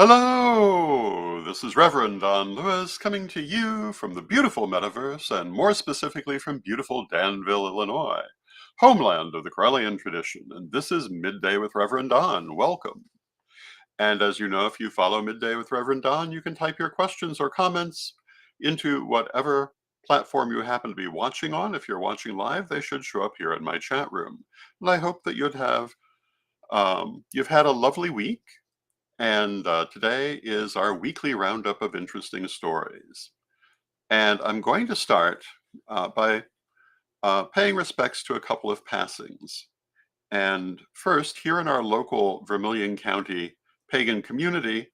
Hello! This is Reverend Don Lewis coming to you from the beautiful metaverse, and more specifically from beautiful Danville, Illinois, homeland of the Corellian tradition. And this is Midday with Reverend Don. Welcome. And as you know, if you follow Midday with Reverend Don, you can type your questions or comments into whatever platform you happen to be watching on. If you're watching live, they should show up here in my chat room. And I hope that you've had a lovely week. And today is our weekly roundup of interesting stories. And I'm going to start by paying respects to a couple of passings. And first, here in our local Vermilion County pagan community,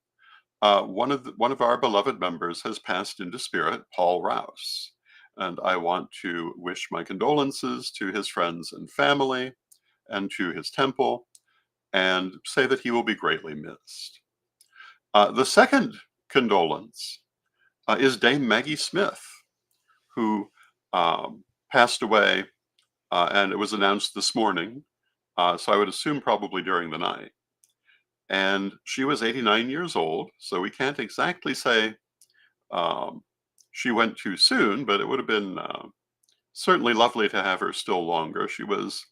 one of our beloved members has passed into spirit, Paul Rouse. And I want to wish my condolences to his friends and family and to his temple, and say that he will be greatly missed. The second condolence is Dame Maggie Smith, who passed away, and it was announced this morning, so I would assume probably during the night. And she was 89 years old, so we can't exactly say she went too soon, but it would have been certainly lovely to have her still longer. She was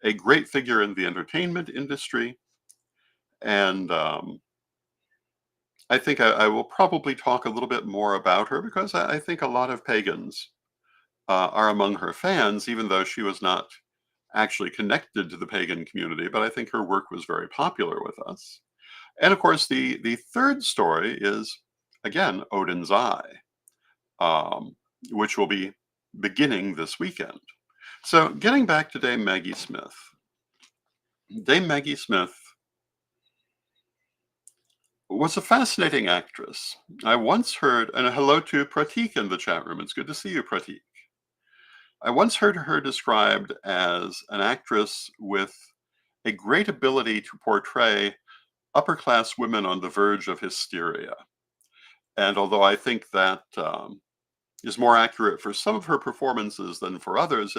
a great figure in the entertainment industry, and I think I will probably talk a little bit more about her because I think a lot of pagans are among her fans, even though she was not actually connected to the pagan community. But I think her work was very popular with us. And of course, the third story is, again, Odin's Eye, um, which will be beginning this weekend. So getting back to Dame Maggie Smith. Dame Maggie Smith was a fascinating actress. I once heard, and hello to Pratik in the chat room. It's good to see you, Pratik. I once heard her described as an actress with a great ability to portray upper class women on the verge of hysteria. And although I think that is more accurate for some of her performances than for others,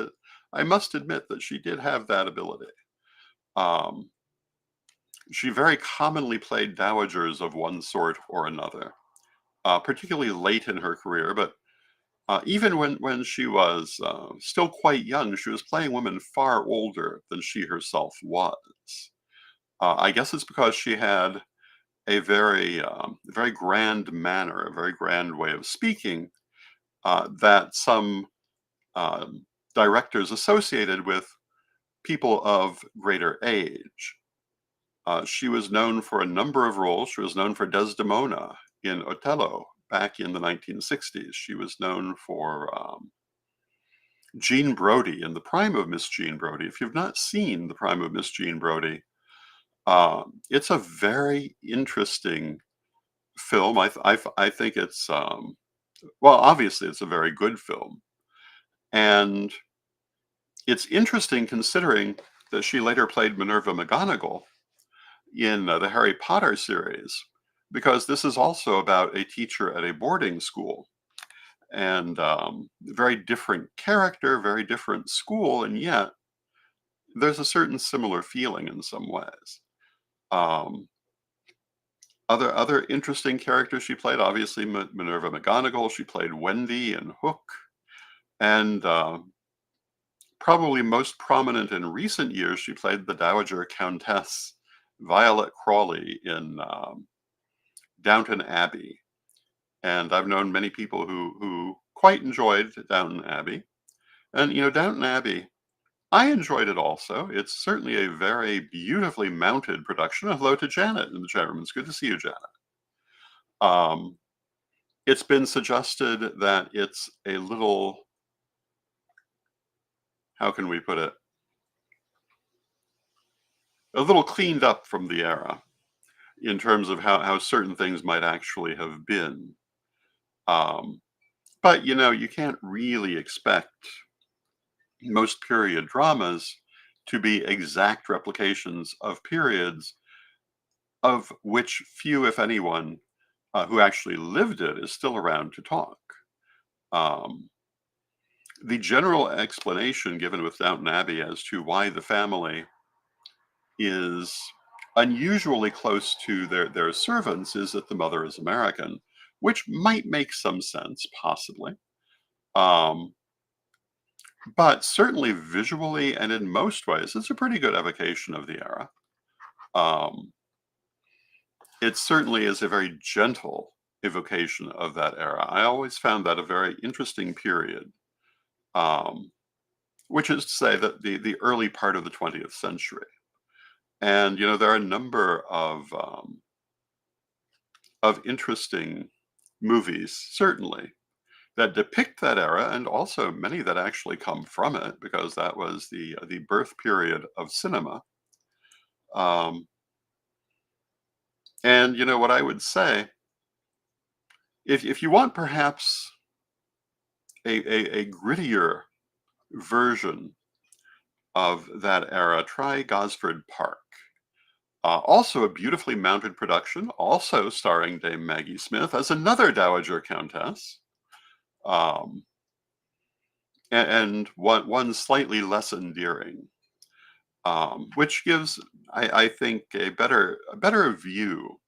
I must admit that she did have that ability. Um, she very commonly played dowagers of one sort or another, particularly late in her career, but even when she was still quite young, she was playing women far older than she herself was. I guess it's because she had a very grand manner, a very grand way of speaking that some um, directors associated with people of greater age. She was known for a number of roles. She was known for Desdemona in Othello back in the 1960s. She was known for Jean Brodie in the prime of Miss Jean Brodie. If you've not seen the prime of Miss Jean Brodie, it's a very interesting film. I think it's, well, obviously it's a very good film. And it's interesting considering that she later played Minerva McGonagall in the Harry Potter series, because this is also about a teacher at a boarding school. And very different character, very different school, and yet there's a certain similar feeling in some ways. Um, other interesting characters she played, obviously Minerva McGonagall. She played Wendy in Hook, and probably most prominent in recent years, she played the Dowager Countess Violet Crawley in Downton Abbey. And I've known many people who quite enjoyed Downton Abbey. And you know, Downton Abbey, I enjoyed it also. It's certainly a very beautifully mounted production. Hello to Janet in the chat room. It's good to see you, Janet. Um, it's been suggested that it's a little, how can we put it? A little cleaned up from the era in terms of how certain things might actually have been. But you know, you can't really expect most period dramas to be exact replications of periods of which few, if anyone, who actually lived it is still around to talk. Um, the general explanation given with Downton Abbey as to why the family is unusually close to their servants is that the mother is American, which might make some sense, possibly. Um, but certainly visually and in most ways, it's a pretty good evocation of the era. Um, it certainly is a very gentle evocation of that era. I always found that a very interesting period, um, which is to say that the early part of the 20th century. And there are a number of interesting movies, certainly, that depict that era, and also many that actually come from it, because that was the birth period of cinema. Um, and what I would say, if you want perhaps a grittier version of that era, try Gosford Park. Also a beautifully mounted production, also starring Dame Maggie Smith as another Dowager Countess. Um, and one slightly less endearing, which gives, I think, a better view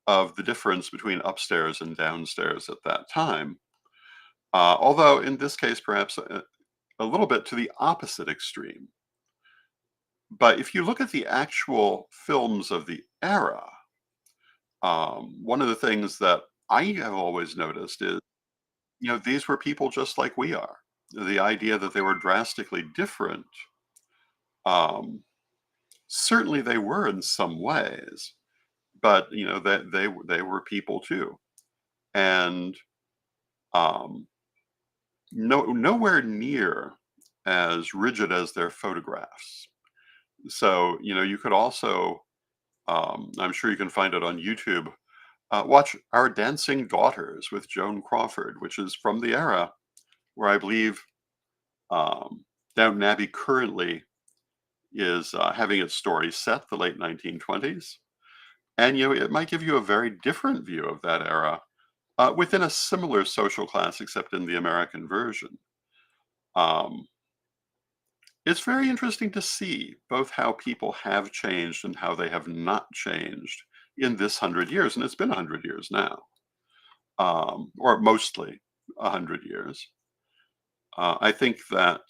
of the difference between upstairs and downstairs at that time. Although in this case, perhaps a little bit to the opposite extreme. But if you look at the actual films of the era, one of the things that I have always noticed is, these were people just like we are. The idea that they were drastically different, um, certainly they were in some ways, but that they were people too, and um, nowhere near as rigid as their photographs. So you could also, I'm sure you can find it on YouTube. Watch Our Dancing Daughters with Joan Crawford, which is from the era where I believe um, Downton Abbey currently is having its story set, the late 1920s. And it might give you a very different view of that era within a similar social class, except in the American version. Um, it's very interesting to see both how people have changed and how they have not changed in this 100 years, and it's been 100 years now, or mostly 100 years. I think that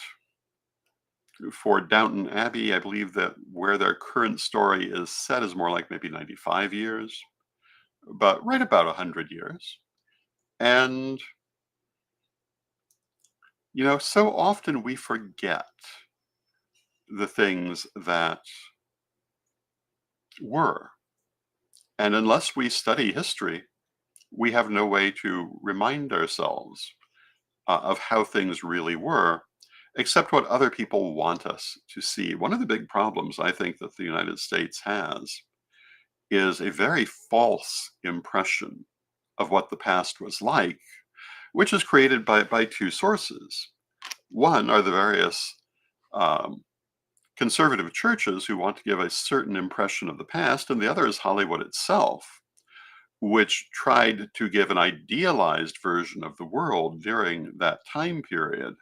for Downton Abbey, I believe that where their current story is set is more like maybe 95 years, but right about 100 years. And so often we forget the things that were. And unless we study history, we have no way to remind ourselves of how things really were, except what other people want us to see. One of the big problems I think that the United States has is a very false impression of what the past was like, which is created by two sources. One are the various um, conservative churches who want to give a certain impression of the past, and the other is Hollywood itself, which tried to give an idealized version of the world during that time period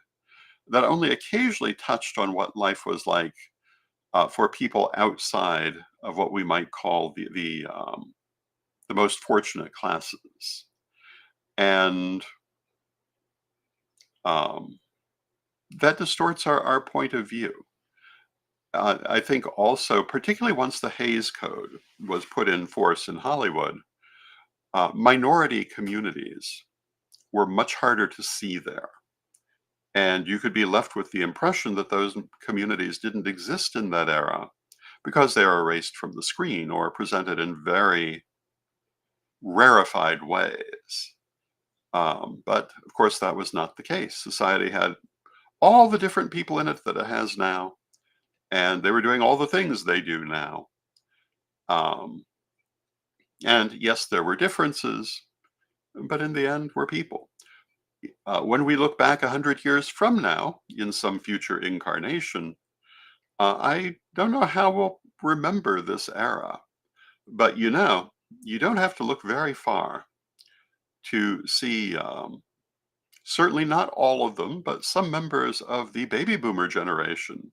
that only occasionally touched on what life was like for people outside of what we might call the most fortunate classes. And um, that distorts our point of view. I think also, particularly once the Hays Code was put in force in Hollywood, minority communities were much harder to see there. And you could be left with the impression that those communities didn't exist in that era because they are erased from the screen or presented in very rarefied ways. But of course, that was not the case. Society had all the different people in it that it has now, and they were doing all the things they do now. Um, and yes, there were differences, but in the end, we're people. When we look back 100 years from now in some future incarnation, I don't know how we'll remember this era, but you don't have to look very far to see, certainly not all of them, but some members of the baby boomer generation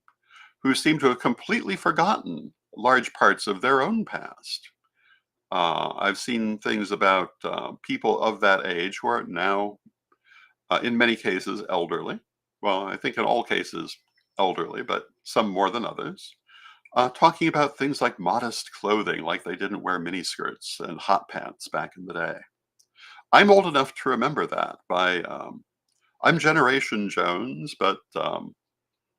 who seem to have completely forgotten large parts of their own past. I've seen things about people of that age who are now, in many cases, elderly. Well, I think in all cases, elderly, but some more than others. Talking about things like modest clothing, like they didn't wear miniskirts and hot pants back in the day. I'm old enough to remember that. I'm Generation Jones, but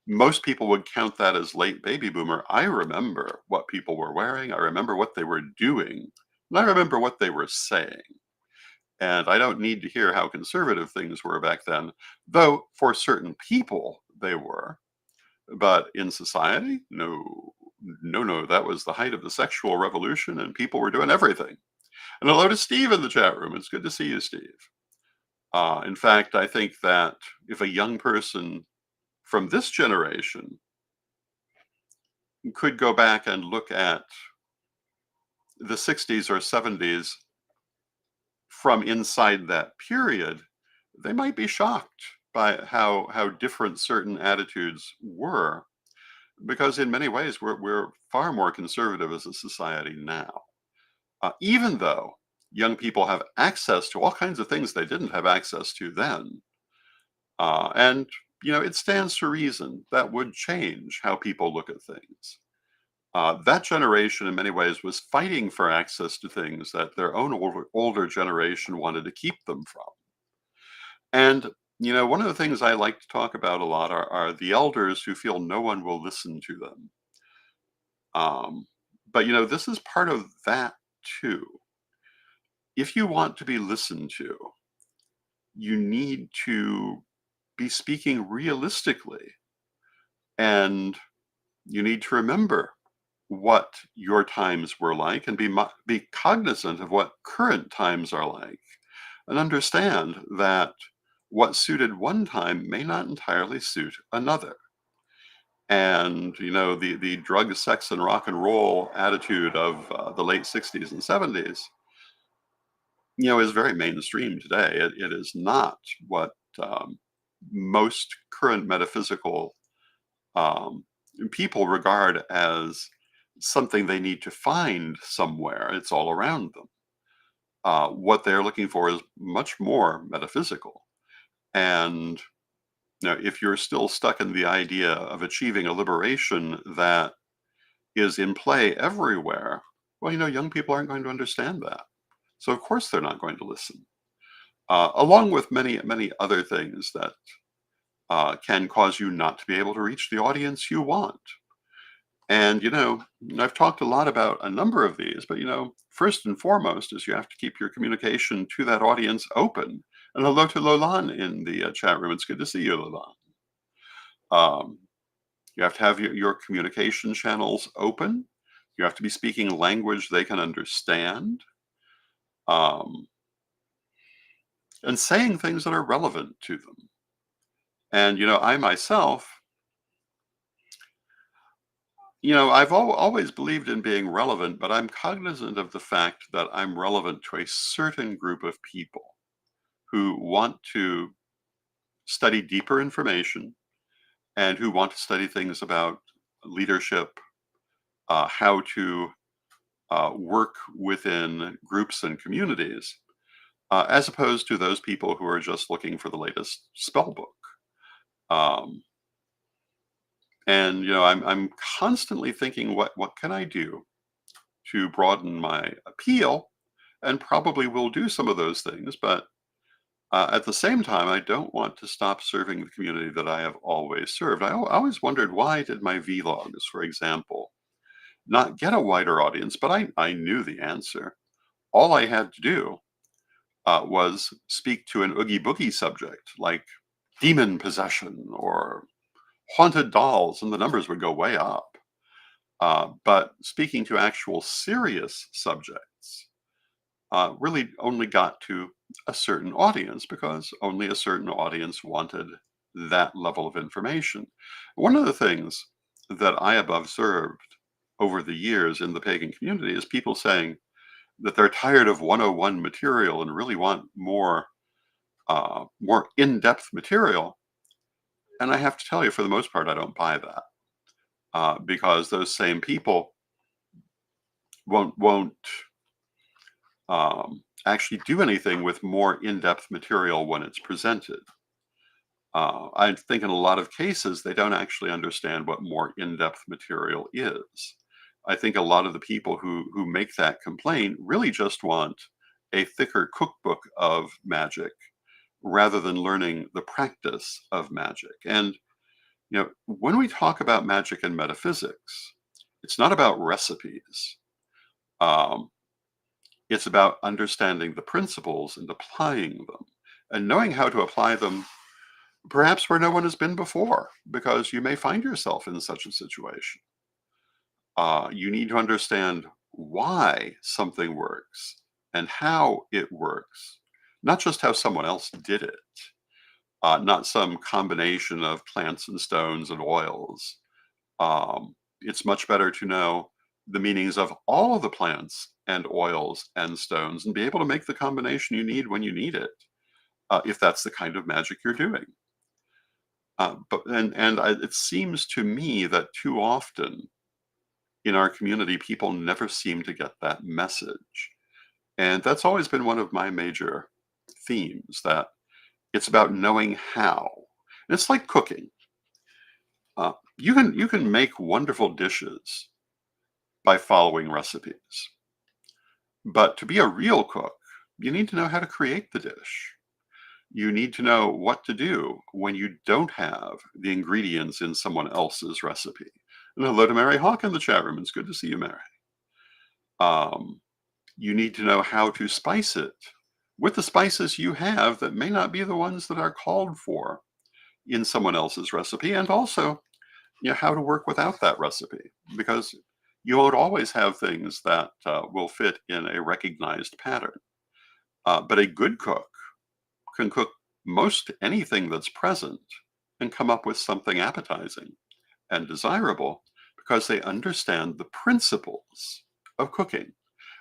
most people would count that as late baby boomer. I remember what people were wearing. I remember what they were doing. And I remember what they were saying. And I don't need to hear how conservative things were back then, though for certain people they were. But in society, no, no, no. That was the height of the sexual revolution, and people were doing everything. And hello to Steve in the chat room. It's good to see you, Steve. In fact, I think that if a young person from this generation could go back and look at the 60s or 70s from inside that period, they might be shocked by how different certain attitudes were, because in many ways we're far more conservative as a society now. Even though young people have access to all kinds of things they didn't have access to then. And, it stands to reason that would change how people look at things. That generation, in many ways, was fighting for access to things that their own older generation wanted to keep them from. And, one of the things I like to talk about a lot are the elders who feel no one will listen to them. Um, but, this is part of that too. If you want to be listened to, you need to be speaking realistically, and you need to remember what your times were like and be cognizant of what current times are like, and understand that what suited one time may not entirely suit another. And the drug, sex, and rock and roll attitude of the late 60s and 70s, is very mainstream today. It is not what most current metaphysical um, people regard as something they need to find somewhere. It's all around them. What they're looking for is much more metaphysical. And if you're still stuck in the idea of achieving a liberation that is in play everywhere, well, young people aren't going to understand that. So of course they're not going to listen. Along with many, many other things that can cause you not to be able to reach the audience you want. And, I've talked a lot about a number of these, but, first and foremost is you have to keep your communication to that audience open. And hello to Lolan in the chat room. It's good to see you, Lolan. Um, you have to have your communication channels open. You have to be speaking language they can understand, um, and saying things that are relevant to them. And, I myself, I've always believed in being relevant, but I'm cognizant of the fact that I'm relevant to a certain group of people who want to study deeper information and who want to study things about leadership, how to work within groups and communities, as opposed to those people who are just looking for the latest spell book. Um, and I'm constantly thinking, what can I do to broaden my appeal, and probably will do some of those things. But at the same time, I don't want to stop serving the community that I have always served. I always wondered, why did my vlogs, for example, not get a wider audience? But I knew the answer. All I had to do was speak to an oogie boogie subject like demon possession or haunted dolls, and the numbers would go way up. But speaking to actual serious subjects really only got to a certain audience, because only a certain audience wanted that level of information. One of the things that I have observed over the years in the pagan community is people saying that they're tired of 101 material and really want more in-depth material. And I have to tell you, for the most part, I don't buy that, because those same people won't actually do anything with more in-depth material when it's presented. I think in a lot of cases, they don't actually understand what more in-depth material is. I think a lot of the people who make that complaint really just want a thicker cookbook of magic rather than learning the practice of magic. And when we talk about magic and metaphysics, it's not about recipes. Um, it's about understanding the principles and applying them, and knowing how to apply them perhaps where no one has been before, because you may find yourself in such a situation. You need to understand why something works and how it works, not just how someone else did it, not some combination of plants and stones and oils. It's much better to know the meanings of all of the plants and oils and stones and be able to make the combination you need when you need it, if that's the kind of magic you're doing. It seems to me that too often in our community, people never seem to get that message. And that's always been one of my major themes, that it's about knowing how. And it's like cooking. You can make wonderful dishes by following recipes. But to be a real cook, you need to know how to create the dish. You need to know what to do when you don't have the ingredients in someone else's recipe. And hello to Mary Hawk in the chat room. It's good to see you, Mary. Um, you need to know how to spice it with the spices you have that may not be the ones that are called for in someone else's recipe, and also how to work without that recipe, because you won't always have things that will fit in a recognized pattern. But a good cook can cook most anything that's present and come up with something appetizing and desirable because they understand the principles of cooking.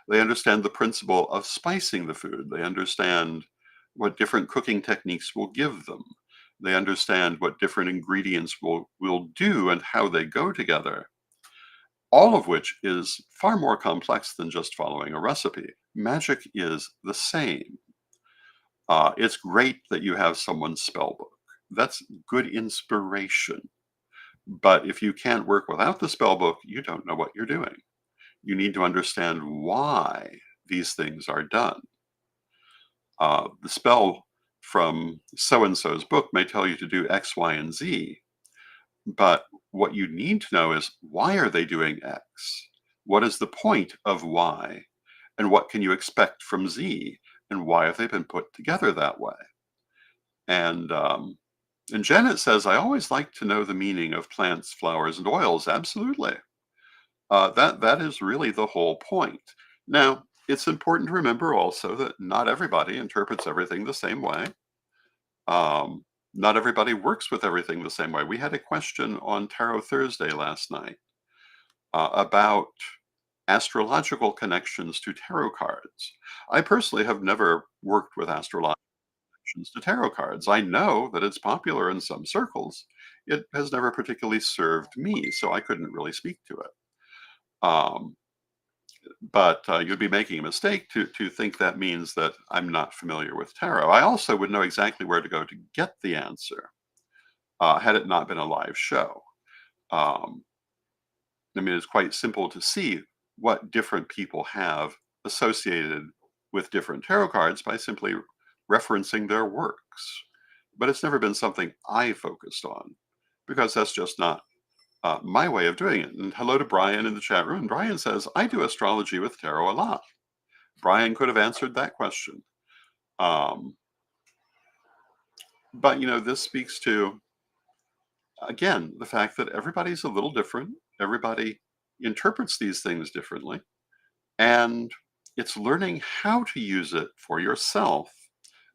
They understand the principle of spicing the food. They understand what different cooking techniques will give them. They understand what different ingredients will do and how they go together. All of which is far more complex than just following a recipe. Magic is the same. It's great that you have someone's spell book. That's good inspiration. But if you can't work without the spell book, you don't know what you're doing. You need to understand why these things are done. The spell from so and so's book may tell you to do X, Y, and Z, but what you need to know is, why are they doing X? What is the point of Y? And what can you expect from Z? And why have they been put together that way? And Janet says, I always like to know the meaning of plants, flowers, and oils. Absolutely. That is really the whole point. Now, it's important to remember also that not everybody interprets everything the same way. Not everybody works with everything the same way. We had a question on Tarot Thursday last night about astrological connections to tarot cards. I personally have never worked with astrological connections to tarot cards. I know that it's popular in some circles. It has never particularly served me, so I couldn't really speak to it. But you'd be making a mistake to think that means that I'm not familiar with tarot. I also would know exactly where to go to get the answer, had it not been a live show. Um, I mean, it's quite simple to see what different people have associated with different tarot cards by simply referencing their works. But it's never been something I focused on, because that's just not my way of doing it. And hello to Brian in the chat room. And Brian says, I do astrology with tarot a lot. Brian could have answered that question. Um, but, this speaks to, again, the fact that everybody's a little different. Everybody interprets these things differently. And it's learning how to use it for yourself,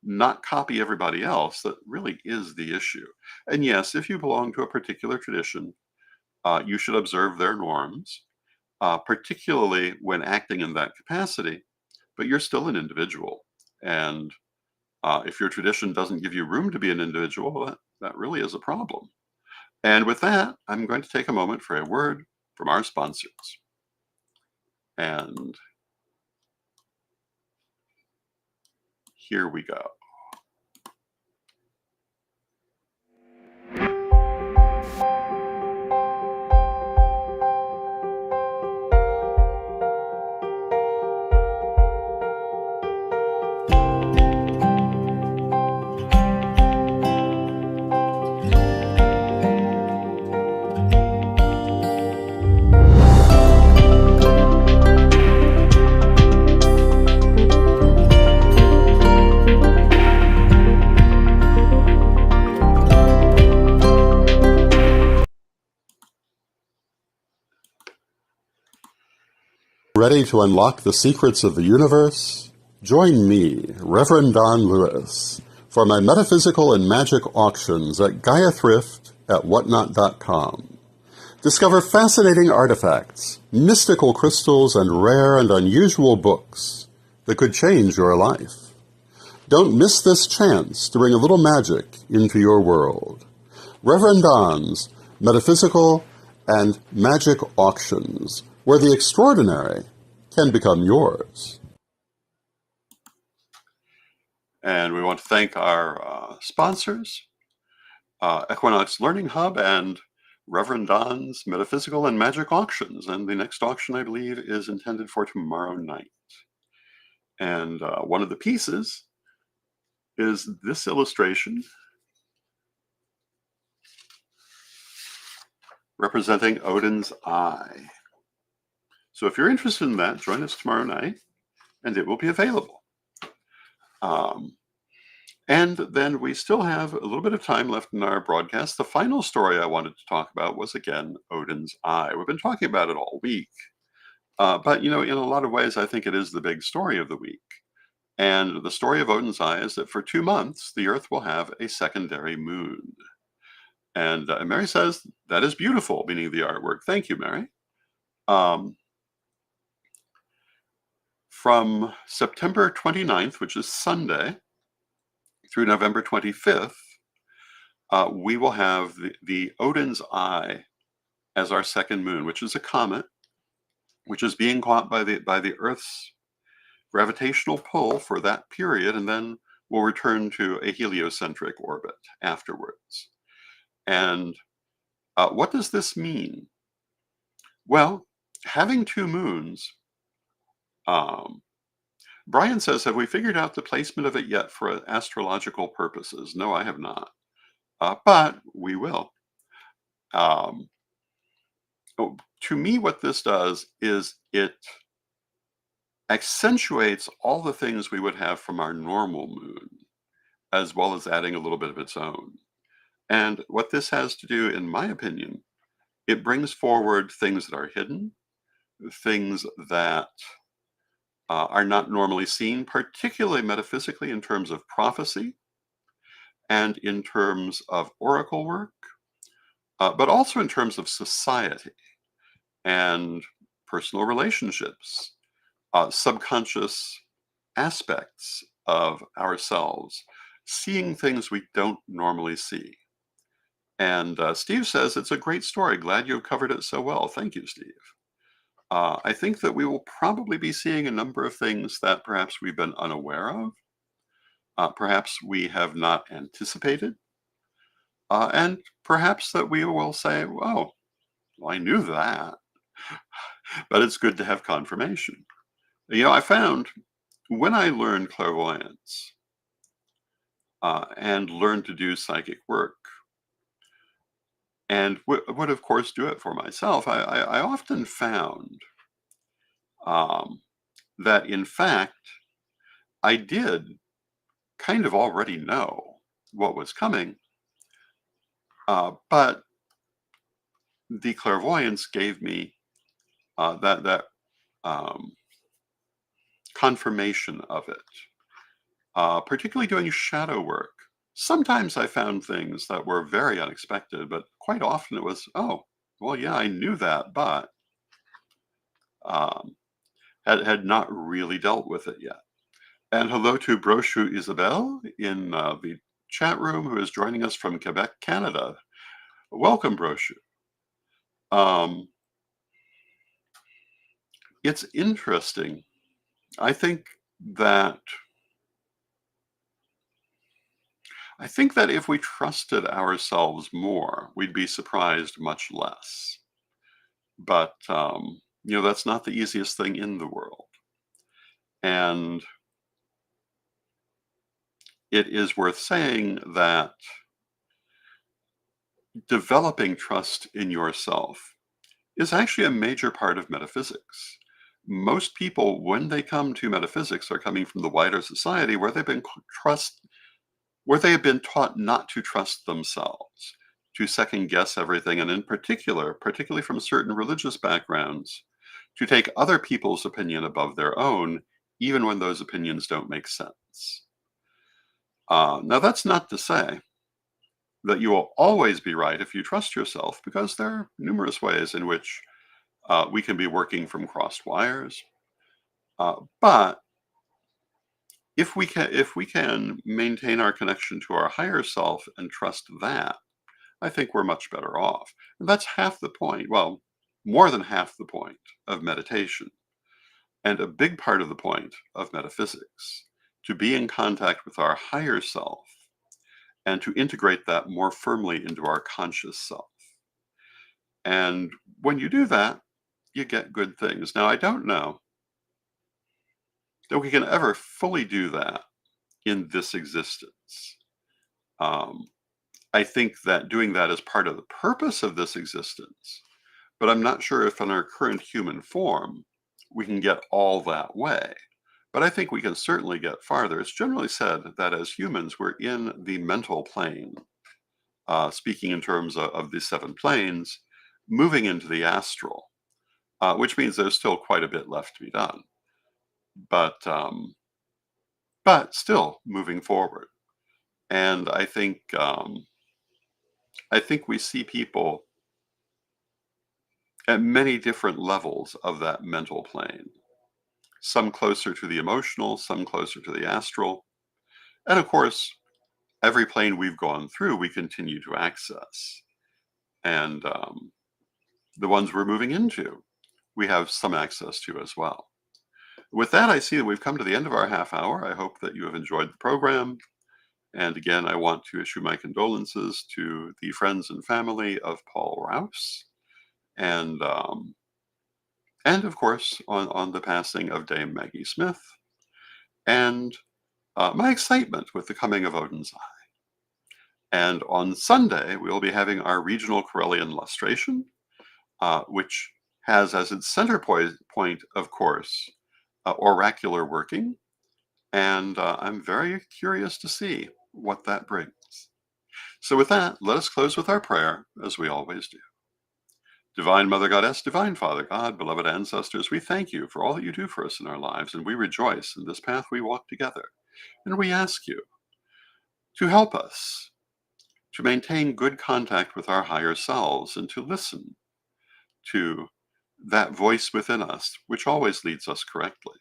not copy everybody else, that really is the issue. And yes, if you belong to a particular tradition, you should observe their norms, particularly when acting in that capacity, but you're still an individual. And if your tradition doesn't give you room to be an individual, that really is a problem. And with that, I'm going to take a moment for a word from our sponsors. And here we go. Ready to unlock the secrets of the universe? Join me, Rev Don Lewis, for my metaphysical and magic auctions at Gaia Thrift at whatnot.com. Discover fascinating artifacts, mystical crystals, and rare and unusual books that could change your life. Don't miss this chance to bring a little magic into your world. Rev Don's Metaphysical and Magic Auctions, where the extraordinary can become yours. And we want to thank our sponsors, Equinox Learning Hub and Rev Don's Metaphysical and Magic Auctions. And the next auction, I believe, is intended for tomorrow night. And one of the pieces is this illustration representing Odin's eye. So if you're interested in that, join us tomorrow night, and it will be available. And then we still have a little bit of time left in our broadcast. The final story I wanted to talk about was, again, Odin's eye. We've been talking about it all week. But, in a lot of ways, I think it is the big story of the week. And the story of Odin's eye is that for 2 months, the Earth will have a secondary moon. And Mary says, that is beautiful, meaning the artwork. Thank you, Mary. From September 29th, which is Sunday, through November 25th, we will have the Odin's eye as our second moon, which is a comet, which is being caught by the Earth's gravitational pull for that period, and then will return to a heliocentric orbit afterwards. And what does this mean? Well, having 2 moons, Brian says, have we figured out the placement of it yet for astrological purposes? No, I have not. But we will. To me, what this does is it accentuates all the things we would have from our normal moon, as well as adding a little bit of its own. And what this has to do, in my opinion, it brings forward things that are hidden, things that are not normally seen, particularly metaphysically in terms of prophecy and in terms of oracle work, but also in terms of society and personal relationships, subconscious aspects of ourselves, seeing things we don't normally see. And Steve says, it's a great story. Glad you've covered it so well. Thank you, Steve. I think that we will probably be seeing a number of things that perhaps we've been unaware of, perhaps we have not anticipated, and perhaps that we will say, oh, well, I knew that, but it's good to have confirmation. I found when I learned clairvoyance and learned to do psychic work, and would of course do it for myself, I often found that in fact I did kind of already know what was coming, but the clairvoyance gave me that confirmation of it, particularly doing shadow work. Sometimes I found things that were very unexpected, but quite often it was, oh, well, yeah, I knew that, but had not really dealt with it yet. And hello to Brochu Isabel in the chat room, who is joining us from Quebec, Canada. Welcome, Brochu. It's interesting. I think that I think that if we trusted ourselves more, we'd be surprised much less. But that's not the easiest thing in the world. And it is worth saying that developing trust in yourself is actually a major part of metaphysics. Most people, when they come to metaphysics, are coming from the wider society where where they have been taught not to trust themselves, to second guess everything, and in particular, particularly from certain religious backgrounds, to take other people's opinion above their own, even when those opinions don't make sense. Now, that's not to say that you will always be right if you trust yourself, because there are numerous ways in which we can be working from crossed wires. But if we can maintain our connection to our higher self and trust that, I think we're much better off. And that's half the point. Well, more than half the point of meditation, and a big part of the point of metaphysics, to be in contact with our higher self and to integrate that more firmly into our conscious self. And when you do that, you get good things. Now, I don't know that we can ever fully do that in this existence. Um, I think that doing that is part of the purpose of this existence, but I'm not sure if in our current human form we can get all that way. But I think we can certainly get farther. It's generally said that as humans, we're in the mental plane, speaking in terms of the seven planes, moving into the astral, which means there's still quite a bit left to be done. But still moving forward. And I think we see people at many different levels of that mental plane. Some closer to the emotional, some closer to the astral. And of course, every plane we've gone through, we continue to access. And the ones we're moving into, we have some access to as well. With that, I see that we've come to the end of our half hour. I hope that you have enjoyed the program. And again, I want to issue my condolences to the friends and family of Paul Rouse, and of course on the passing of Dame Maggie Smith, and my excitement with the coming of Odin's Eye. And on Sunday, we will be having our regional Corellian lustration, which has as its center point, of course, oracular working. And I'm very curious to see what that brings. So with that, let us close with our prayer, as we always do. Divine Mother Goddess, Divine Father God, beloved ancestors, we thank you for all that you do for us in our lives, and we rejoice in this path we walk together. And we ask you to help us to maintain good contact with our higher selves and to listen to that voice within us, which always leads us correctly.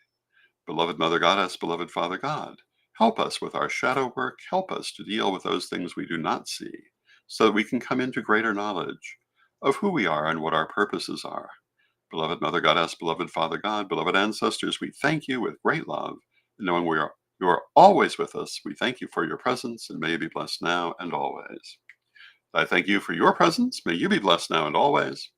Beloved Mother Goddess, beloved Father God, help us with our shadow work, help us to deal with those things we do not see, so that we can come into greater knowledge of who we are and what our purposes are. Beloved Mother Goddess, beloved Father God, beloved ancestors, we thank you with great love, and knowing you are always with us, we thank you for your presence, and may you be blessed now and always. I thank you for your presence, may you be blessed now and always.